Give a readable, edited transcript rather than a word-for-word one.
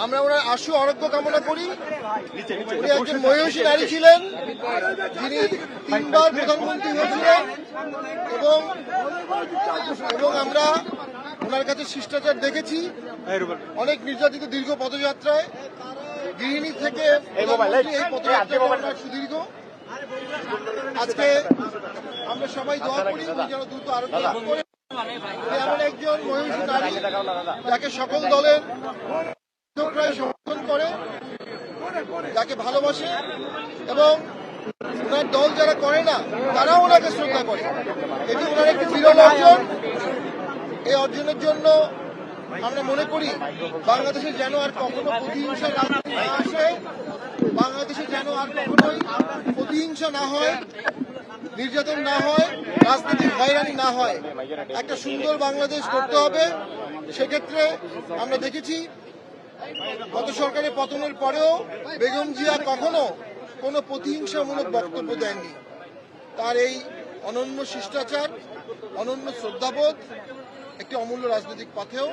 আমরা ওনার আশু আরোগ্য কামনা করি। উনি একজন মহিষী নারী ছিলেন, যিনি 3 বার প্রধানমন্ত্রী হয়েছিলেন এবং আমরা ওনার কাছে শিষ্টাচার দেখেছি। অনেক নির্যাতিত দীর্ঘ পদযাত্রায় গৃহিণী থেকে এই পদযাত্রা সুদীর্ঘ। আজকে আমরা সবাই দোয়া করি উনি যেন দ্রুত আরোগ্য লাভ করে। এমন একজন মহিষী নারী যাকে সকল দলের লোকরাই সমর্থন করে, যাকে ভালোবাসে এবং ওনার দল যারা করে না তারাও ওনাকে শ্রদ্ধা করে। এটি ওনার একটি বিরল অর্জন। এই অর্জনের জন্য আমরা মনে করি বাংলাদেশে যেন আর কখনো প্রতিহিংসা রাজনীতি না আসে, বাংলাদেশে যেন আর কখনোই প্রতিহিংসা না হয়, নির্যাতন না হয়, রাজনৈতিক হয়রানি না হয়। একটা সুন্দর বাংলাদেশ করতে হবে। সেক্ষেত্রে আমরা দেখেছি গত সরকারের পতনের পরেও বেগম জিয়া কখনো কোনো প্রতিহিংসামূলক বক্তব্য দেননি। তার এই অনন্য শিষ্টাচার, অনন্য শ্রদ্ধাবোধ একটি অমূল্য রাজনৈতিক পথেও